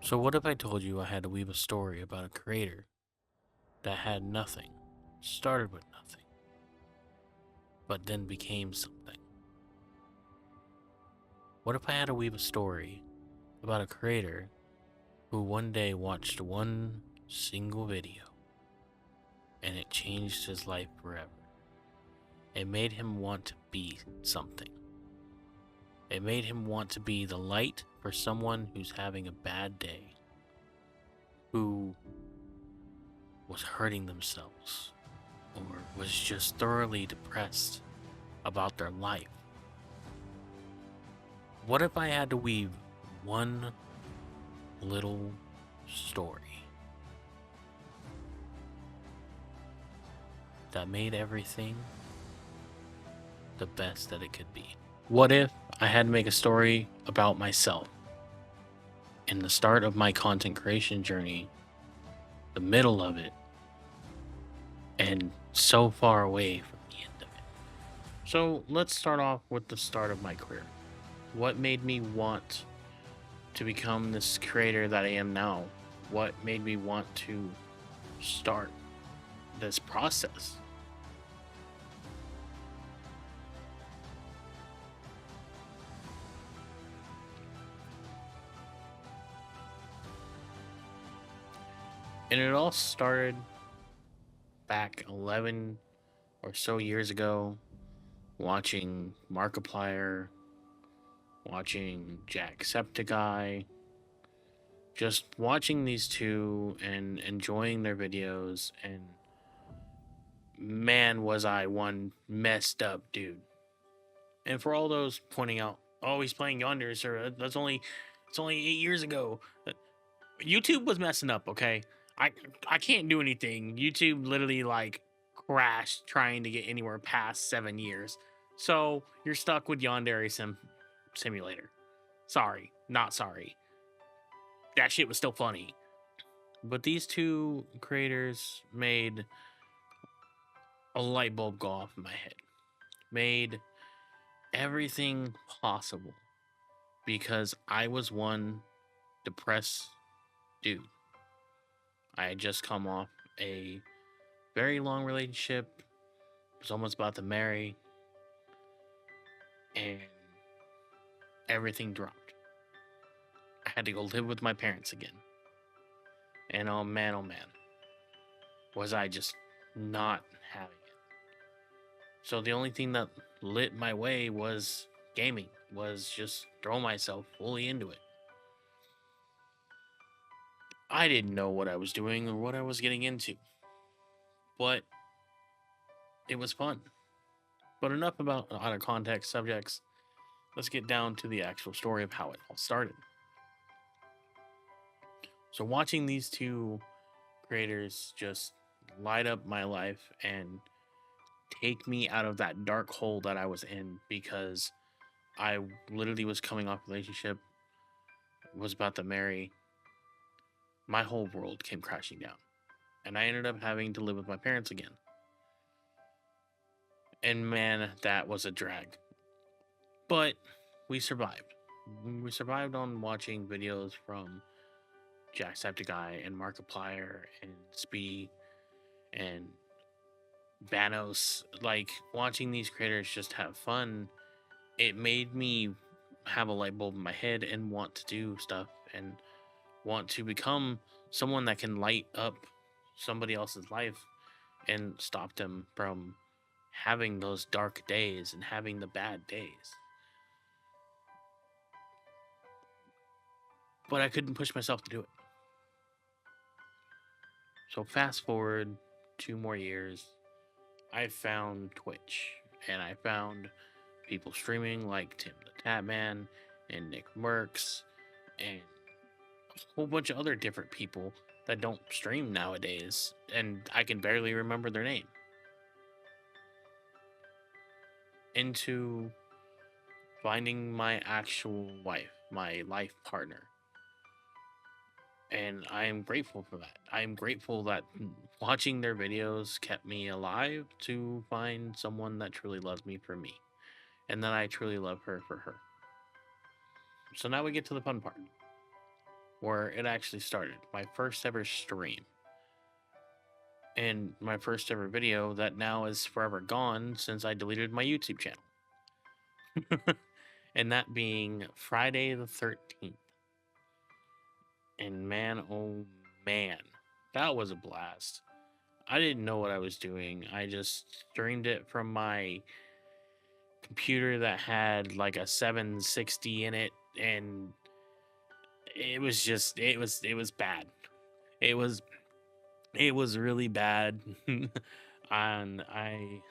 So, what if I told you I had to weave a story about a creator that had nothing, started with nothing, but then became something? What if I had to weave a story about a creator who one day watched one single video and it changed his life forever? It made him want to be something. It made him want to be the light for someone who's having a bad day, who was hurting themselves, or was just thoroughly depressed about their life. What if I had to weave one little story that made everything the best that it could be? What if I had to make a story about myself in the start of my content creation journey, the middle of it, and so far away from the end of it? So let's start off with the start of my career. What made me want to become this creator that I am now? What made me want to start this process? And it all started back 11 or so years ago, watching Markiplier, watching Jacksepticeye, just watching these two and enjoying their videos. And man, was I one messed up dude. And for all those pointing out, oh, he's playing Yonder, sir. It's only 8 years ago. YouTube was messing up. Okay, I I can't do anything. YouTube literally like crashed trying to get anywhere past 7 years. So you're stuck with Yandere Simulator. Sorry, not sorry. That shit was still funny. But these two creators made a light bulb go off in my head. Made everything possible because I was one depressed dude. I had just come off a very long relationship, was almost about to marry, and everything dropped. I had to go live with my parents again. And oh man, was I just not having it. So the only thing that lit my way was gaming, was just throw myself fully into it. I didn't know what I was doing or what I was getting into, but it was fun. But enough about out of context subjects. Let's get down to the actual story of how it all started. So, watching these two creators just light up my life and take me out of that dark hole that I was in because I literally was coming off a relationship, was about to marry, my whole world came crashing down. And I ended up having to live with my parents again. And man, that was a drag. But we survived. We survived on watching videos from Jacksepticeye and Markiplier and Speedy and Vanos. Like watching these creators just have fun, it made me have a light bulb in my head and want to do stuff and want to become someone that can light up somebody else's life and stop them from having those dark days and having the bad days. But I couldn't push myself to do it. So fast forward 2 more years, I found Twitch and I found people streaming like Tim the Tatman and Nick Mercs and a whole bunch of other different people that don't stream nowadays, and I can barely remember their name. Into finding my actual wife, my life partner. And I am grateful for that. I am grateful that watching their videos kept me alive to find someone that truly loves me for me, and that I truly love her for her. So now we get to the fun part. where it actually started. My first ever stream. And my first ever video that now is forever gone since I deleted my YouTube channel. And that being Friday the 13th. And man, oh man, that was a blast. I didn't know what I was doing. I just streamed it from my computer that had like a 760 in it, and it was just it was bad. It was it was really bad. And I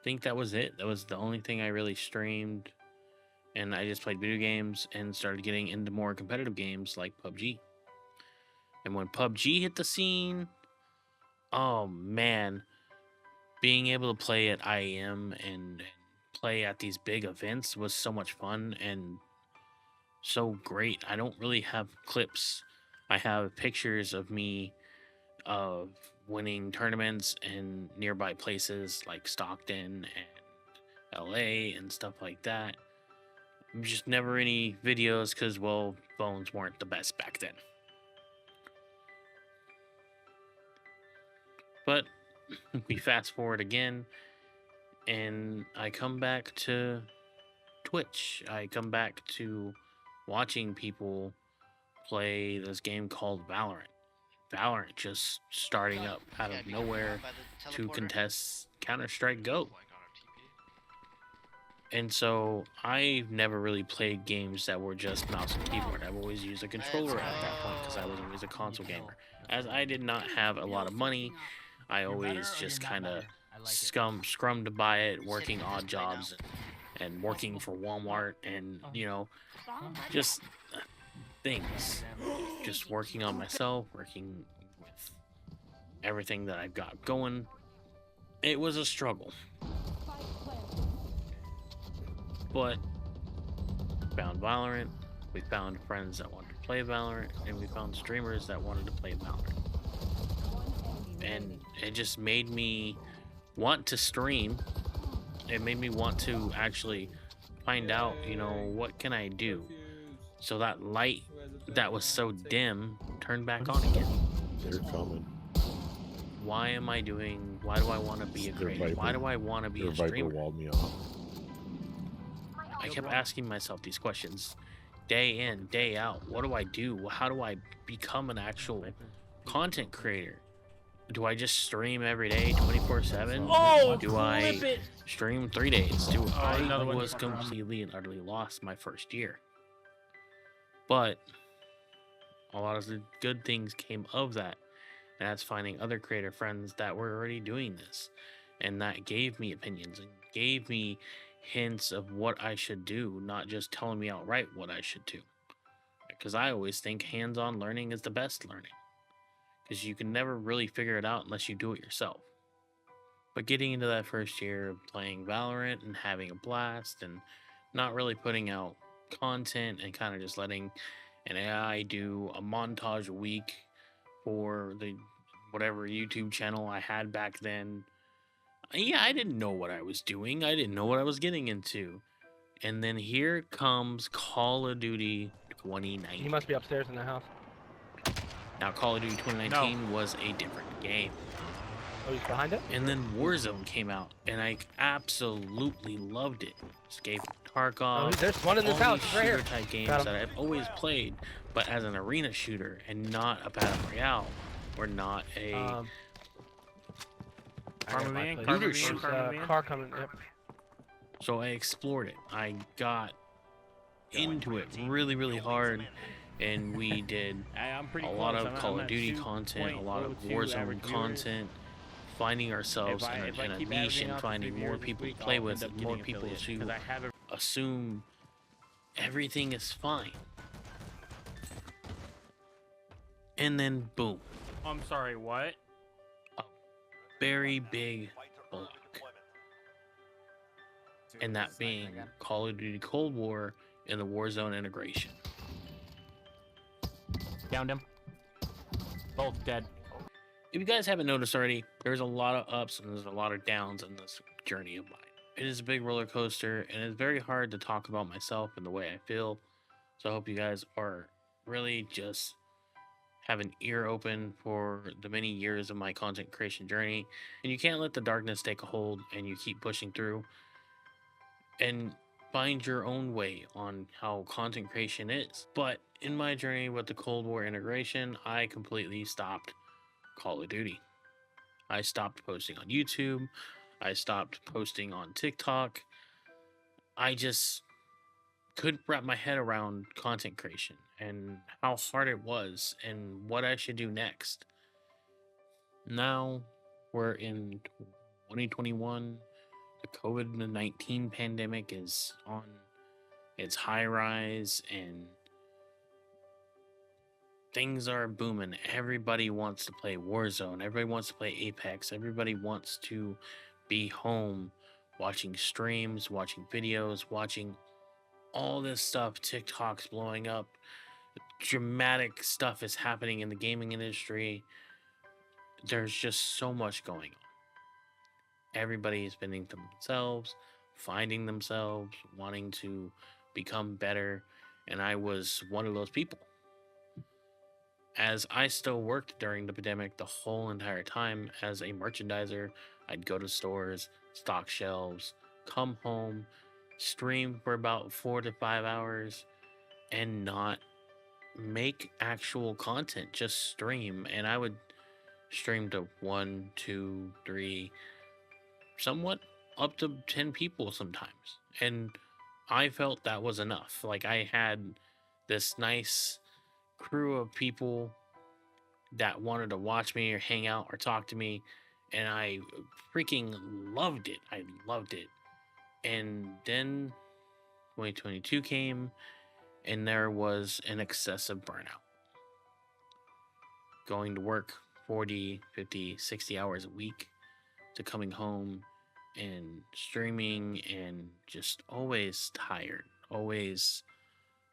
think that was it. That was the only thing I really streamed, and I just played video games and started getting into more competitive games like PUBG. And when PUBG hit the scene, oh man, being able to play at IEM and play at these big events was so much fun and so great. I don't really have clips. I have pictures of me of winning tournaments in nearby places like Stockton and LA and stuff like that. Just never any videos because, well, phones weren't the best back then. But we fast forward again, and I come back to Twitch. I come back to watching people play this game called Valorant. Valorant just starting up out of nowhere to contest Counter-Strike Go. And so I've never really played games that were just mouse and keyboard. I've always used a controller at that point because I was always a console gamer. As I did not have a lot of money, I always just kind of scrummed to buy it, working odd jobs and working for Walmart and, just things. Just working on myself, working with everything that I've got going. It was a struggle. But found Valorant, we found friends that wanted to play Valorant, and we found streamers that wanted to play Valorant. And it just made me want to stream. It made me want to actually find out, what can I do? So that light that was so dim turned back on again. They're coming. Why do I want to be a creator? Why do I want to be a streamer? Viper walled me off. I kept asking myself these questions day in, day out. What do I do? How do I become an actual content creator? Do I just stream every day 24/7? Oh, do I flip it. stream 3 days? I another one. was completely and utterly lost my first year. But a lot of the good things came of that. And that's finding other creator friends that were already doing this. And that gave me opinions and gave me hints of what I should do, not just telling me outright what I should do. Because I always think hands-on learning is the best learning. Because you can never really figure it out unless you do it yourself. But getting into that first year of playing Valorant and having a blast and not really putting out content and kind of just letting an AI do a montage a week for the whatever YouTube channel I had back then. Yeah, I didn't know what I was doing. I didn't know what I was getting into. And then here comes Call of Duty 2019. He must be upstairs in the house. Now, Call of Duty 2019 was a different game. Oh, he's behind it? And then Warzone came out, and I absolutely loved it. Escape Tarkov. Oh, there's one in this all house, these right here. shooter type games that I've always played, but as an arena shooter and not a battle royale, or not a Car coming. Yep. So I explored it. I got into it really, really hard, and we did a lot of Call of Duty content, a lot of Warzone content, finding ourselves in a niche and finding more people to play with and more people to assume everything is fine. And then boom. I'm sorry, what? Very big block. And that being Call of Duty Cold War and the Warzone integration. Downed him. Both dead. If you guys haven't noticed already, there's a lot of ups and there's a lot of downs in this journey of mine. It is a big roller coaster, and it's very hard to talk about myself and the way I feel So I hope you guys are really just have an ear open for the many years of my content creation journey. And you can't let the darkness take a hold, and you keep pushing through and find your own way on how content creation is. But in my journey with the Cold War integration, I completely stopped Call of Duty. I stopped posting on YouTube. I stopped posting on TikTok. I just couldn't wrap my head around content creation and how hard it was and what I should do next. Now we're in 2021. The COVID-19 pandemic is on its high rise and things are booming. Everybody wants to play Warzone. Everybody wants to play Apex. Everybody wants to be home watching streams, watching videos, watching all this stuff. TikTok's blowing up. Dramatic stuff is happening in the gaming industry. There's just so much going on. Everybody is bending to themselves, finding themselves, wanting to become better. And I was one of those people. As I still worked during the pandemic the whole entire time as a merchandiser, I'd go to stores, stock shelves, come home, stream for about 4 to 5 hours, and not make actual content, just stream. And I would stream to 1, 2, 3, somewhat up to 10 people sometimes. And I felt that was enough. Like I had this nice crew of people that wanted to watch me or hang out or talk to me, and I freaking loved it. I loved it. And then 2022 came, and there was an excessive burnout. Going to work 40, 50, 60 hours a week, to coming home and streaming and just always tired, always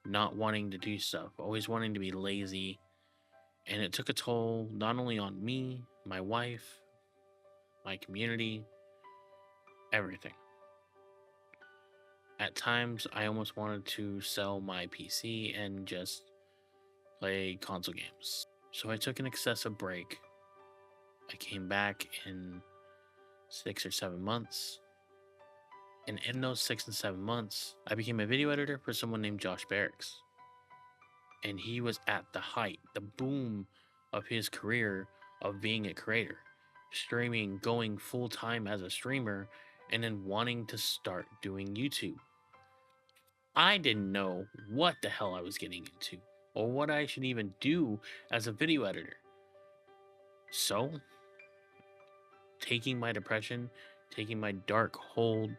not wanting to do stuff, always wanting to be lazy. And it took a toll not only on me, my wife, my community, everything. At times, I almost wanted to sell my PC and just play console games. So I took an excessive break. I came back in 6 or 7 months. And in those 6 and 7 months, I became a video editor for someone named Josh Barracks. And he was at the height, the boom of his career of being a creator, streaming, going full time as a streamer, and then wanting to start doing YouTube. I didn't know what the hell I was getting into or what I should even do as a video editor. So, taking my depression, taking my dark hold,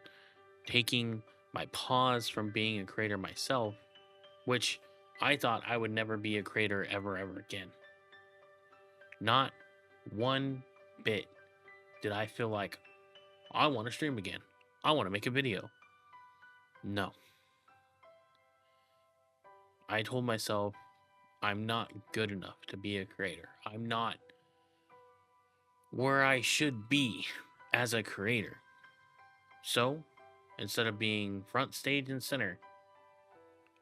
taking my pause from being a creator myself, which I thought I would never be a creator ever again. Not one bit did I feel like I want to stream again. I want to make a video. No. I told myself I'm not good enough to be a creator. I'm not where I should be as a creator. So, instead of being front stage and center,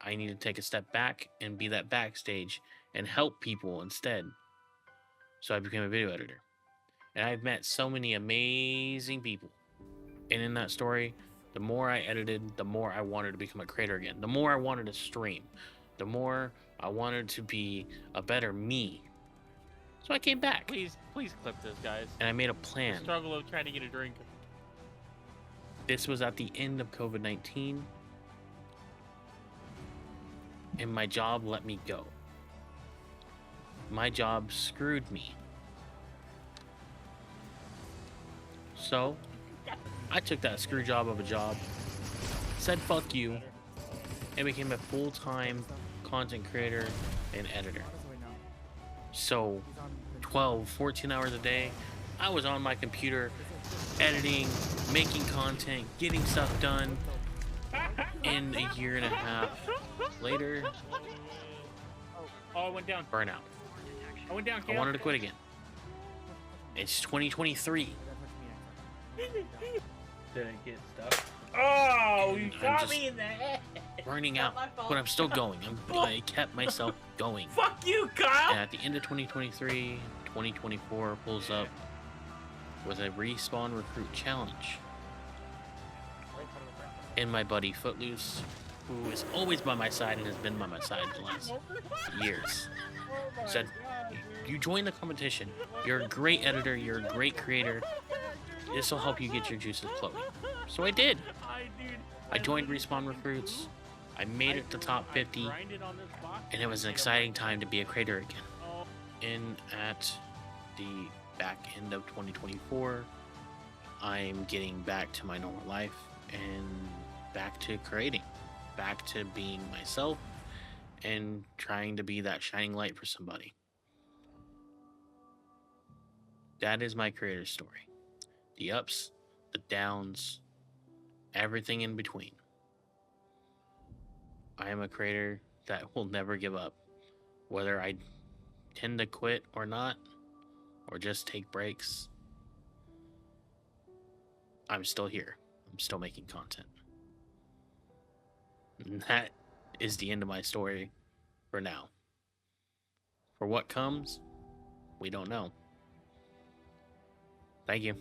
I need to take a step back and be that backstage and help people instead. So I became a video editor. And I've met so many amazing people. And in that story, the more I edited, the more I wanted to become a creator again. The more I wanted to stream. The more I wanted to be a better me. So I came back. Please clip this, guys. And I made a plan. The struggle of trying to get a drink. This was at the end of COVID-19. And my job let me go. My job screwed me. So, I took that screw job of a job, said fuck you, and became a full-time content creator and editor. So, 12, 14 hours a day, I was on my computer, editing, making content, getting stuff done. In a year and a half later, Oh, I went down. burnout. I went down. I wanted to quit again. It's 2023. Didn't get stuff. Oh, And you I'm shot just me in the head. burning Not out, my fault. but I'm still going. I kept myself going. Fuck you, Kyle. And at the end of 2023, 2024 pulls up with a respawn recruit challenge. And my buddy Footloose, who is always by my side and has been by my side the last years, said, "You join the competition. You're a great editor. You're a great creator. This will help you get your juices flowing." So I did. I joined Respawn Recruits. I made it to top 50, and it was an exciting time to be a creator again. And at the back end of 2024, I'm getting back to my normal life and back to creating, back to being myself, and trying to be that shining light for somebody. That is my creator story. The ups, the downs, everything in between. I am a creator that will never give up, whether I tend to quit or not, or just take breaks. I'm still here. I'm still making content. And that is the end of my story for now. For what comes, we don't know. Thank you.